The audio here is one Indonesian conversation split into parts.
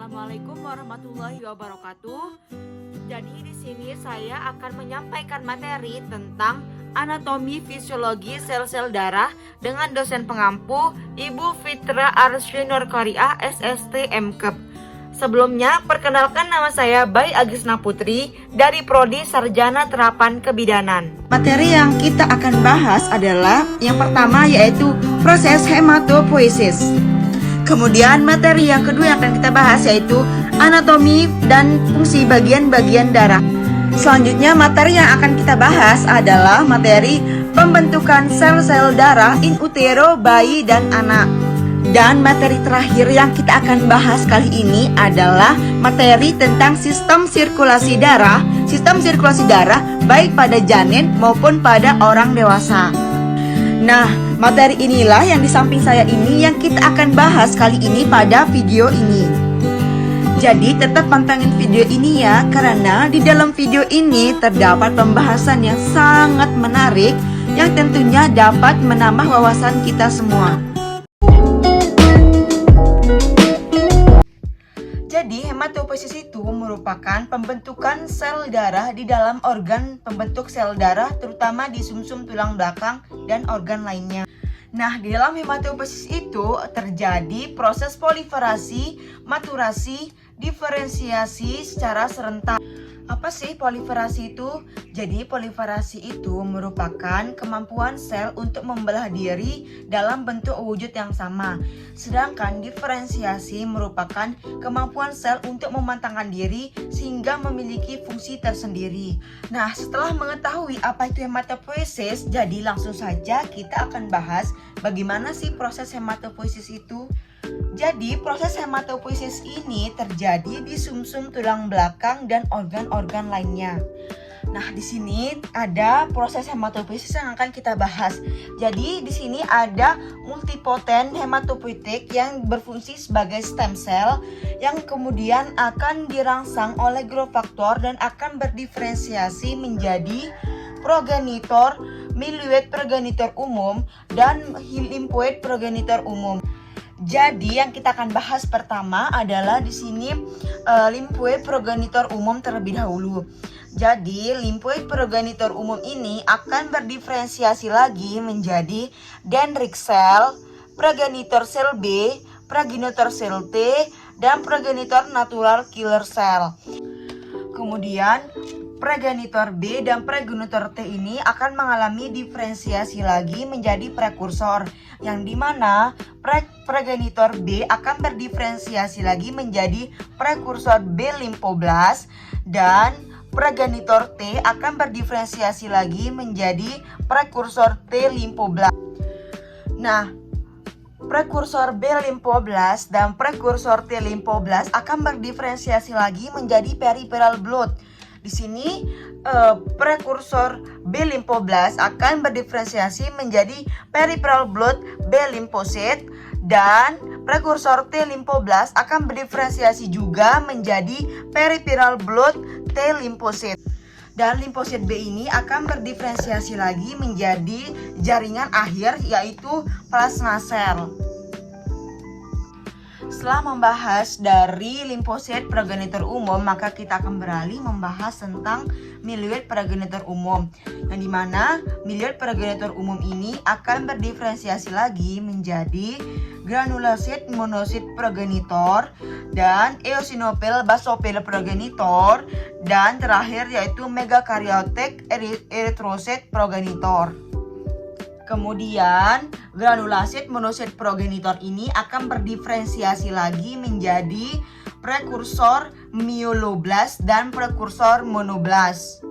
Assalamualaikum warahmatullahi wabarakatuh. Jadi di sini saya akan menyampaikan materi tentang anatomi fisiologi sel-sel darah dengan dosen pengampu Ibu Fitra Arsy Nurqariah SST MKep. Sebelumnya, perkenalkan nama saya Bayi Agisna Putri dari Prodi Sarjana Terapan Kebidanan. Materi yang kita akan bahas adalah yang pertama yaitu proses hematopoiesis. Kemudian materi yang kedua yang akan kita bahas yaitu anatomi dan fungsi bagian-bagian darah. Selanjutnya materi yang akan kita bahas adalah materi pembentukan sel-sel darah in utero bayi dan anak. Dan materi terakhir yang kita akan bahas kali ini adalah materi tentang sistem sirkulasi darah baik pada janin maupun pada orang dewasa. Nah, materi inilah yang di samping saya ini yang kita akan bahas kali ini pada video ini. Jadi tetap pantengin video ini ya, karena di dalam video ini terdapat pembahasan yang sangat menarik yang tentunya dapat menambah wawasan kita semua. Jadi hematopoiesis itu merupakan pembentukan sel darah di dalam organ pembentuk sel darah, terutama di sumsum tulang belakang dan organ lainnya. Nah, di dalam hematopoiesis itu terjadi proses proliferasi, maturasi, diferensiasi secara serentak. Apa sih proliferasi itu? Jadi proliferasi itu merupakan kemampuan sel untuk membelah diri dalam bentuk wujud yang sama. Sedangkan diferensiasi merupakan kemampuan sel untuk memantangkan diri sehingga memiliki fungsi tersendiri. Nah, setelah mengetahui apa itu hematopoiesis, jadi langsung saja kita akan bahas bagaimana sih proses hematopoiesis itu. Jadi proses hematopoiesis ini terjadi di sumsum tulang belakang dan organ-organ lainnya. Nah, di sini ada proses hematopoiesis yang akan kita bahas. Jadi di sini ada multipotent hematopoietik yang berfungsi sebagai stem cell yang kemudian akan dirangsang oleh growth factor dan akan berdiferensiasi menjadi progenitor, myeloid progenitor umum dan lymphoid progenitor umum. Jadi yang kita akan bahas pertama adalah di sini lymphoid progenitor umum terlebih dahulu. Jadi lymphoid progenitor umum ini akan berdiferensiasi lagi menjadi dendritic cell, progenitor sel B, progenitor sel T, dan progenitor natural killer cell. Kemudian progenitor B dan progenitor T ini akan mengalami diferensiasi lagi menjadi prekursor, yang dimana progenitor B akan berdiferensiasi lagi menjadi prekursor B limfoblast dan progenitor T akan berdiferensiasi lagi menjadi prekursor T limfoblast. Nah, prekursor B limfoblast dan prekursor T limfoblast akan berdiferensiasi lagi menjadi peripheral blood. Di sini prekursor B limfoblast akan berdiferensiasi menjadi peripheral blood B limfocyte dan prekursor T limfoblast akan berdiferensiasi juga menjadi peripheral blood T limfocyte. Dan limfosit B ini akan berdiferensiasi lagi menjadi jaringan akhir yaitu plasma cell. Setelah membahas dari limfosit progenitor umum, maka kita akan beralih membahas tentang myeloid progenitor umum, yang dimana myeloid progenitor umum ini akan berdiferensiasi lagi menjadi granulosit monosit progenitor dan eosinofil basofil progenitor dan terakhir yaitu megakaryotik eritrosit progenitor. Kemudian granulasit monosit progenitor ini akan berdiferensiasi lagi menjadi prekursor myeloblast dan prekursor monoblast.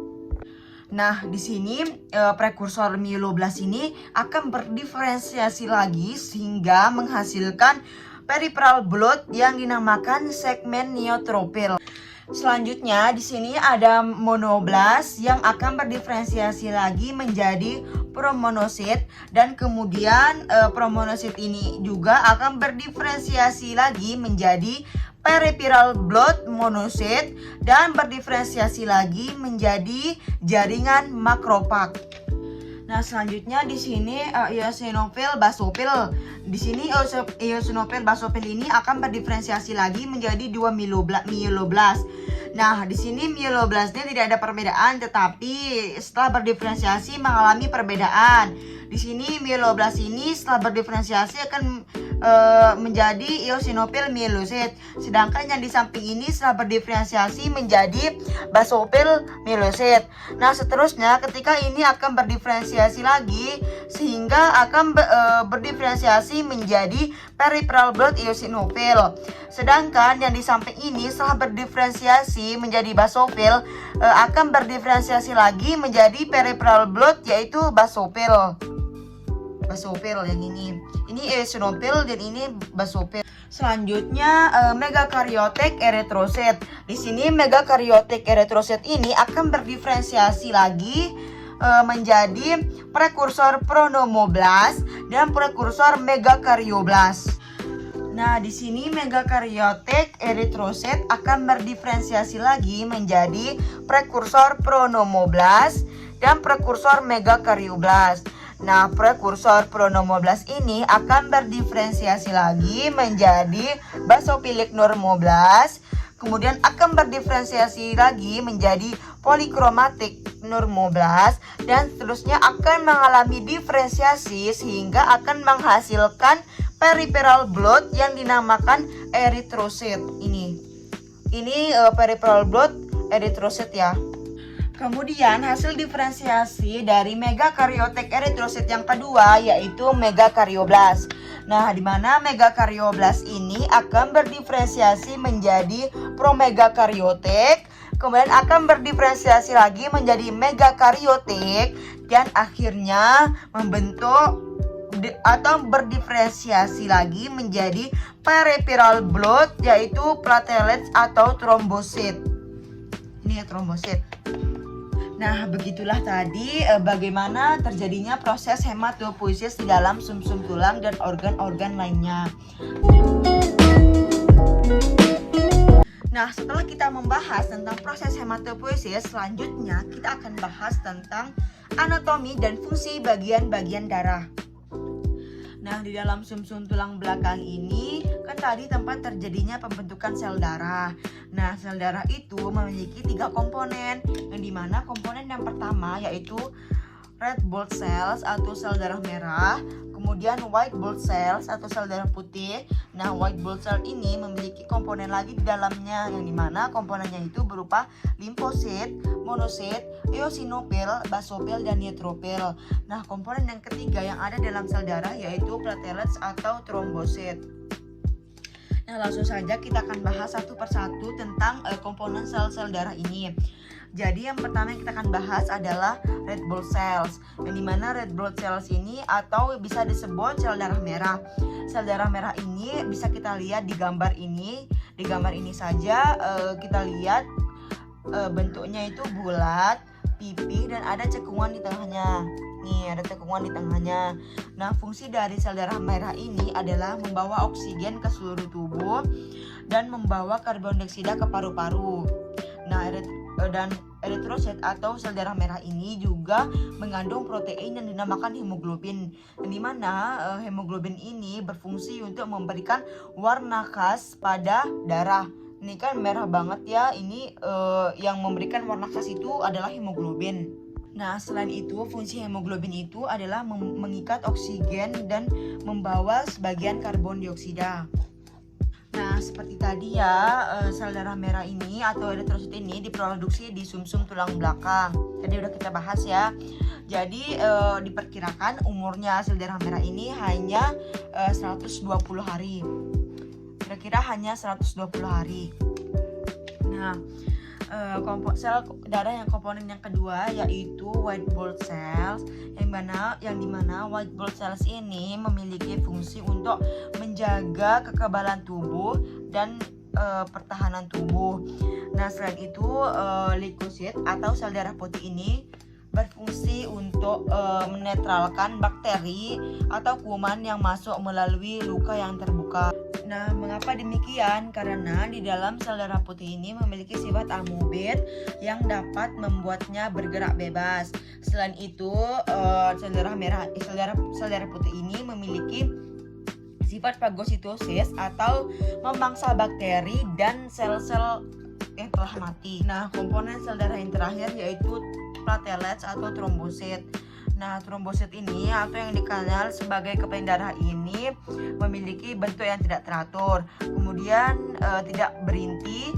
Nah, di sini prekursor myeloblast ini akan berdiferensiasi lagi sehingga menghasilkan peripheral blood yang dinamakan segmen neutropil. Selanjutnya di sini ada monoblast yang akan berdiferensiasi lagi menjadi promonosit dan kemudian promonosit ini juga akan berdiferensiasi lagi menjadi peripheral blood monosit dan berdiferensiasi lagi menjadi jaringan makrofag. Nah, selanjutnya di sini eosinofil basofil. Di sini eosinofil basofil ini akan berdiferensiasi lagi menjadi dua mieloblast. Nah, di sini mieloblastnya tidak ada perbedaan, tetapi setelah berdiferensiasi mengalami perbedaan. Di sini mieloblast ini setelah berdiferensiasi akan menjadi eosinofil mielosit. Sedangkan yang di samping ini setelah berdiferensiasi menjadi basofil mielosit. Nah, seterusnya ketika ini akan berdiferensiasi lagi sehingga akan berdiferensiasi menjadi peripheral blood eosinofil. Sedangkan yang di samping ini setelah berdiferensiasi menjadi basofil akan berdiferensiasi lagi menjadi peripheral blood yaitu basofil. Basofil yang ini eosinofil dan ini basofil. Selanjutnya megakaryotik eritrosit. Di sini megakaryotik eritrosit ini akan berdiferensiasi lagi menjadi prekursor pronomoblast dan prekursor megakaryoblas. Nah, di sini megakaryotik eritrosit akan berdiferensiasi lagi menjadi prekursor pronomoblast dan prekursor megakaryoblas. Nah, prekursor pronomoblast ini akan berdiferensiasi lagi menjadi basofilik normoblast, kemudian akan berdiferensiasi lagi menjadi polikromatik normoblast, dan seterusnya akan mengalami diferensiasi sehingga akan menghasilkan peripheral blood yang dinamakan eritrosit. Ini peripheral blood eritrosit ya. Kemudian hasil diferensiasi dari megakaryotik eritrosit yang kedua yaitu megakaryoblas. Nah, di mana megakaryoblas ini akan berdiferensiasi menjadi promegakaryotik, kemudian akan berdiferensiasi lagi menjadi megakaryotik, dan akhirnya membentuk atau berdiferensiasi lagi menjadi peripheral blood yaitu platelets atau trombosit. Ini ya trombosit. Nah, begitulah tadi bagaimana terjadinya proses hematopoiesis di dalam sumsum tulang dan organ-organ lainnya. Nah, setelah kita membahas tentang proses hematopoiesis, selanjutnya kita akan bahas tentang anatomi dan fungsi bagian-bagian darah. Nah, di dalam sumsum tulang belakang ini kan tadi tempat terjadinya pembentukan sel darah. Nah, sel darah itu memiliki 3 komponen, yang dimana komponen yang pertama yaitu red blood cells atau sel darah merah, kemudian white blood cells atau sel darah putih. Nah, white blood cell ini memiliki komponen lagi di dalamnya, yang dimana komponennya itu berupa limfosit, monosit, eosinofil, basofil, dan neutrofil. Nah, komponen yang ketiga yang ada dalam sel darah yaitu platelets atau trombosit. Nah, langsung saja kita akan bahas satu persatu tentang komponen sel-sel darah ini. Jadi yang pertama yang kita akan bahas adalah red blood cells, yang dimana red blood cells ini atau bisa disebut sel darah merah. Sel darah merah ini bisa kita lihat di gambar ini. Di gambar ini saja kita lihat bentuknya itu bulat, pipih, dan ada cekungan di tengahnya. Nih, ada cekungan di tengahnya. Nah, fungsi dari sel darah merah ini adalah membawa oksigen ke seluruh tubuh dan membawa karbon dioksida ke paru-paru. Nah, dan eritrosit atau sel darah merah ini juga mengandung protein yang dinamakan hemoglobin, yang dimana hemoglobin ini berfungsi untuk memberikan warna khas pada darah. Ini kan merah banget ya, ini yang memberikan warna khas itu adalah hemoglobin. Nah, selain itu fungsi hemoglobin itu adalah mengikat oksigen dan membawa sebagian karbon dioksida. Nah, seperti tadi ya, sel darah merah ini atau eritrosit ini diproduksi di sumsum tulang belakang. Tadi udah kita bahas ya. Jadi diperkirakan umurnya sel darah merah ini hanya 120 hari. Kira-kira hanya 120 hari. Nah, sel darah yang komponen yang kedua yaitu white blood cells, yang dimana white blood cells ini memiliki fungsi untuk menjaga kekebalan tubuh dan pertahanan tubuh. Nah, selain itu leukosit atau sel darah putih ini berfungsi untuk menetralkan bakteri atau kuman yang masuk melalui luka yang terbuka. Nah, mengapa demikian? Karena di dalam sel darah putih ini memiliki sifat amobit yang dapat membuatnya bergerak bebas. Selain itu, sel darah putih ini memiliki sifat fagositosis atau memangsa bakteri dan sel-sel yang telah mati. Nah, komponen sel darah yang terakhir yaitu platelets atau trombosit. Nah, trombosit ini atau yang dikenal sebagai kepengen darah ini memiliki bentuk yang tidak teratur, kemudian tidak berinti,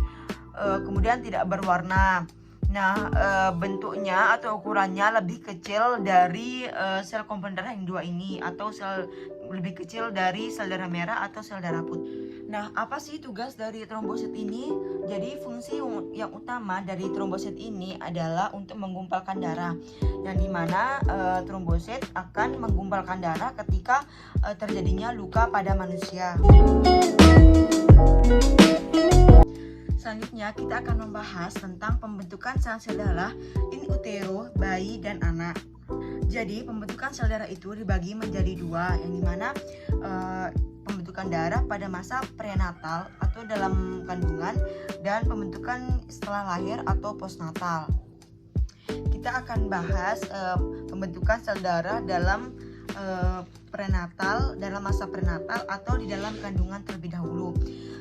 kemudian tidak berwarna. Nah, bentuknya atau ukurannya lebih kecil dari sel komponen darah yang dua ini, atau lebih kecil dari sel darah merah atau sel darah putih. Nah, apa sih tugas dari trombosit ini? Jadi fungsi yang utama dari trombosit ini adalah untuk menggumpalkan darah, yang dimana trombosit akan menggumpalkan darah ketika terjadinya luka pada manusia. Selanjutnya kita akan membahas tentang pembentukan sel darah in utero bayi dan anak. Jadi pembentukan sel darah itu dibagi menjadi dua, yang dimana pembentukan darah pada masa prenatal atau dalam kandungan dan pembentukan setelah lahir atau postnatal. Kita akan bahas pembentukan sel darah dalam masa prenatal atau di dalam kandungan terlebih dahulu.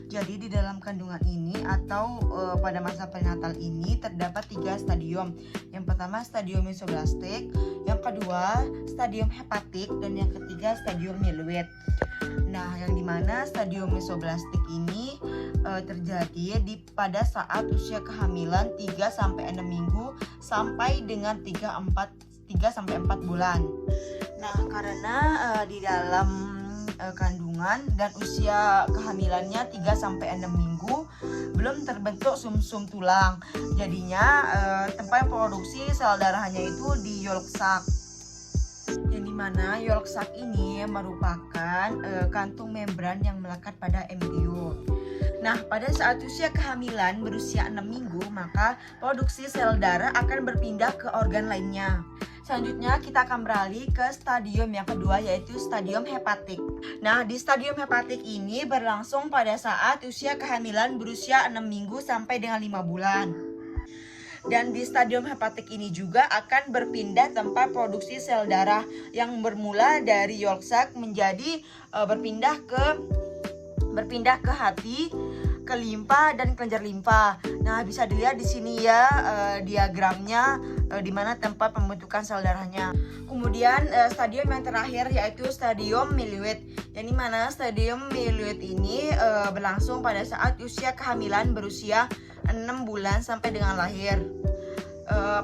Jadi di dalam kandungan ini atau pada masa prenatal ini terdapat 3 stadium. Yang pertama stadium mesoblastik, yang kedua stadium hepatik, dan yang ketiga stadium myeloid. Nah, yang dimana stadium mesoblastik ini terjadi pada saat usia kehamilan 3-6 minggu sampai dengan 3-4 bulan. Nah, karena di dalam kandungan dan usia kehamilannya 3-6 minggu belum terbentuk sumsum tulang. Jadinya tempat produksi sel darahnya itu di yolk sac. Yang dimana yolk sac ini merupakan kantung membran yang melekat pada embrio. Nah, pada saat usia kehamilan berusia 6 minggu, maka produksi sel darah akan berpindah ke organ lainnya. Selanjutnya kita akan beralih ke stadium yang kedua, yaitu stadium hepatik. Nah, di stadium hepatik ini berlangsung pada saat usia kehamilan berusia 6 minggu sampai dengan 5 bulan. Dan di stadium hepatik ini juga akan berpindah tempat produksi sel darah yang bermula dari yolk sac menjadi berpindah ke hati, ke limfa dan kelenjar limfa. Nah, bisa dilihat di sini ya diagramnya di mana tempat pembentukan sel darahnya. Kemudian stadium yang terakhir yaitu stadium myeloid. Yang dimana stadium myeloid ini berlangsung pada saat usia kehamilan berusia 6 bulan sampai dengan lahir.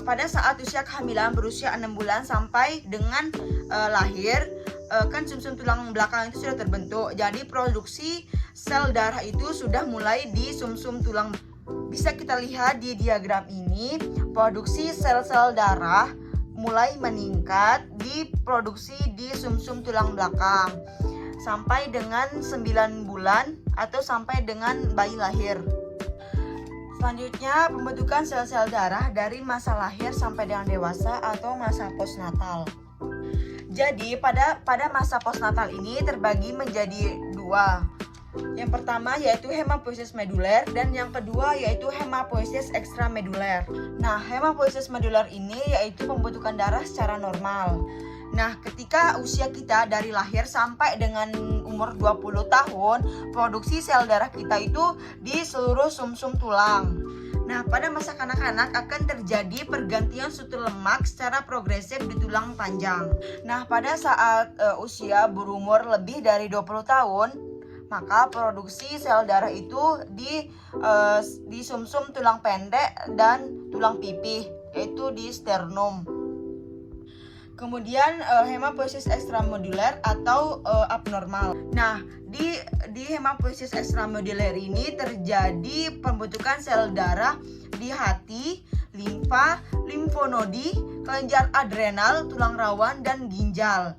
Pada saat usia kehamilan berusia 6 bulan sampai dengan lahir, kan sumsum tulang belakang itu sudah terbentuk. Jadi produksi sel darah itu sudah mulai di sumsum tulang. Bisa kita lihat di diagram ini, produksi sel-sel darah mulai meningkat diproduksi di sumsum tulang belakang sampai dengan 9 bulan atau sampai dengan bayi lahir. Selanjutnya pembentukan sel-sel darah dari masa lahir sampai dengan dewasa atau masa postnatal. Jadi pada masa postnatal ini terbagi menjadi 2. Yang pertama yaitu hemapoiesis meduler dan yang kedua yaitu hemapoiesis ekstrameduler. Nah, hemapoiesis meduler ini yaitu pembentukan darah secara normal. Nah, ketika usia kita dari lahir sampai dengan umur 20 tahun, produksi sel darah kita itu di seluruh sumsum tulang. Nah, pada masa kanak-kanak akan terjadi pergantian struktur lemak secara progresif di tulang panjang. Nah, pada saat usia berumur lebih dari 20 tahun, maka produksi sel darah itu di sumsum tulang pendek dan tulang pipih, yaitu di sternum. Kemudian hemapoiesis ekstrameduler atau abnormal. Nah, di hemapoiesis ekstrameduler ini terjadi pembentukan sel darah di hati, limfa, limfonodi, kelenjar adrenal, tulang rawan, dan ginjal.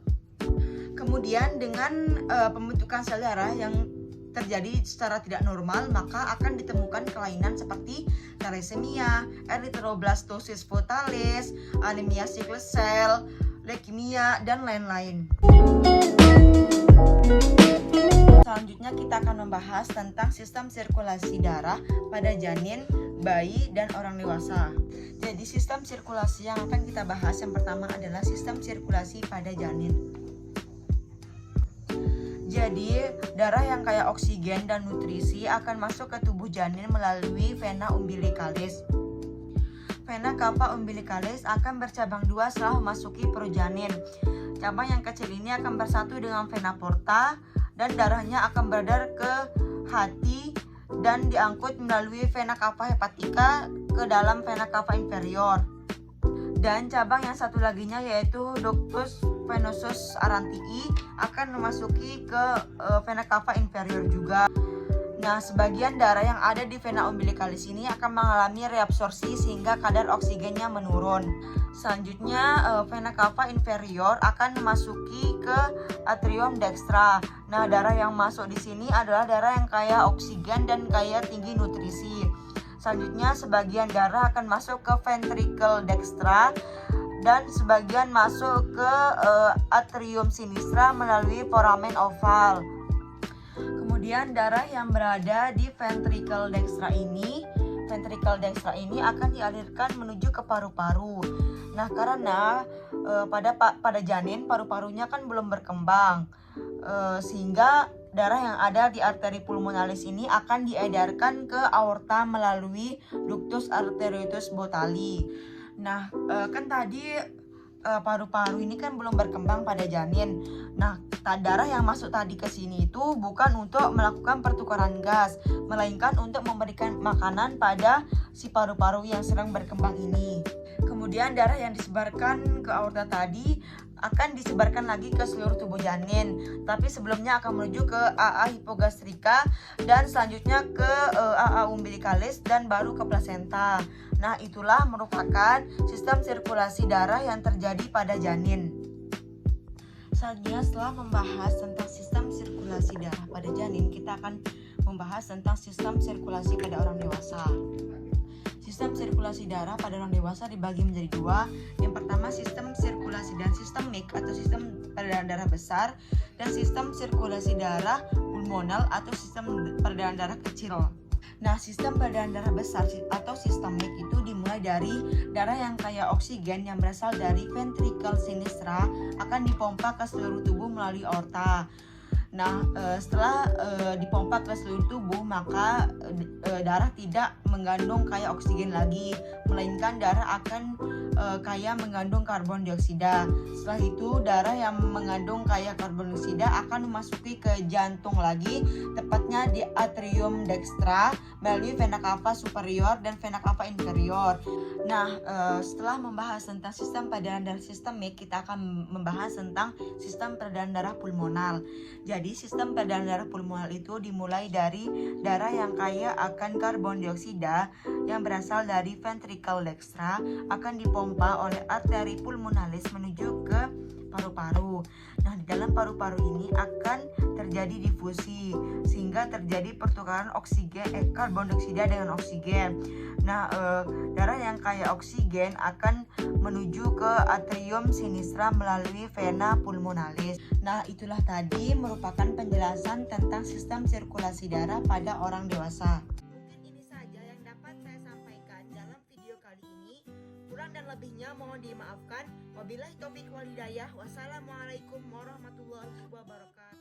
Kemudian dengan pembentukan sel darah yang terjadi secara tidak normal, maka akan ditemukan kelainan seperti thalassemia, erythroblastosis fetalis, anemia sickle cell, leukemia, dan lain-lain. Selanjutnya kita akan membahas tentang sistem sirkulasi darah pada janin, bayi, dan orang dewasa. Jadi sistem sirkulasi yang akan kita bahas yang pertama adalah sistem sirkulasi pada janin. Jadi, darah yang kaya oksigen dan nutrisi akan masuk ke tubuh janin melalui vena umbilicalis. Vena cava umbilicalis akan bercabang dua setelah memasuki perut janin. Cabang yang kecil ini akan bersatu dengan vena porta dan darahnya akan beredar ke hati dan diangkut melalui vena cava hepatica ke dalam vena cava inferior. Dan cabang yang satu laginya yaitu ductus venosus arantii akan memasuki ke vena cava inferior juga. Nah, sebagian darah yang ada di vena umbilicalis ini akan mengalami reabsorpsi sehingga kadar oksigennya menurun. Selanjutnya, vena cava inferior akan memasuki ke atrium dextra. Nah, darah yang masuk di sini adalah darah yang kaya oksigen dan kaya tinggi nutrisi. Selanjutnya, sebagian darah akan masuk ke ventricle dextra dan sebagian masuk ke atrium sinistra melalui foramen oval. Kemudian darah yang berada di ventricle dextra ini akan dialirkan menuju ke paru-paru. Nah, karena pada janin paru-parunya kan belum berkembang, sehingga darah yang ada di arteri pulmonalis ini akan diedarkan ke aorta melalui ductus arteriosus bothali. Nah, kan tadi paru-paru ini kan belum berkembang pada janin. Nah, darah yang masuk tadi ke sini itu bukan untuk melakukan pertukaran gas, melainkan untuk memberikan makanan pada si paru-paru yang sedang berkembang ini. Kemudian darah yang disebarkan ke aorta tadi akan disebarkan lagi ke seluruh tubuh janin, tapi sebelumnya akan menuju ke AA hipogastrika dan selanjutnya ke AA umbilicalis dan baru ke plasenta. Nah, itulah merupakan sistem sirkulasi darah yang terjadi pada janin. Selanjutnya, setelah membahas tentang sistem sirkulasi darah pada janin, kita akan membahas tentang sistem sirkulasi pada orang dewasa. Sistem sirkulasi darah pada orang dewasa dibagi menjadi dua. Yang pertama, sistem sirkulasi dan sistemik atau sistem peredaran darah besar, dan sistem sirkulasi darah pulmonal atau sistem peredaran darah kecil. Nah, sistem peredaran darah besar atau sistemik itu dimulai dari darah yang kaya oksigen yang berasal dari ventricle sinistra akan dipompa ke seluruh tubuh melalui aorta. Nah, setelah dipompa ke seluruh tubuh, maka darah tidak mengandung kaya oksigen lagi, melainkan darah akan kaya mengandung karbon dioksida. Setelah itu, darah yang mengandung kaya karbon dioksida akan memasuki ke jantung lagi, tepatnya di atrium dextra melalui vena cava superior dan vena cava inferior. Nah, setelah membahas tentang sistem peredaran darah sistemik, kita akan membahas tentang sistem peredaran darah pulmonal. Jadi, sistem peredaran darah pulmonal itu dimulai dari darah yang kaya akan karbon dioksida yang berasal dari ventricle dextra akan dipompa oleh arteri pulmonalis menuju ke paru-paru. Nah, di dalam paru-paru ini akan terjadi difusi sehingga terjadi pertukaran karbon dioksida dengan oksigen. Nah, darah yang kaya oksigen akan menuju ke atrium sinistra melalui vena pulmonalis. Nah, itulah tadi merupakan penjelasan tentang sistem sirkulasi darah pada orang dewasa. Mungkin ini saja yang dapat saya sampaikan dalam video kali ini. Kurang dan lebihnya mohon dimaafkan. Wabillahi taufiq wal hidayah. Wassalamualaikum warahmatullahi wabarakatuh.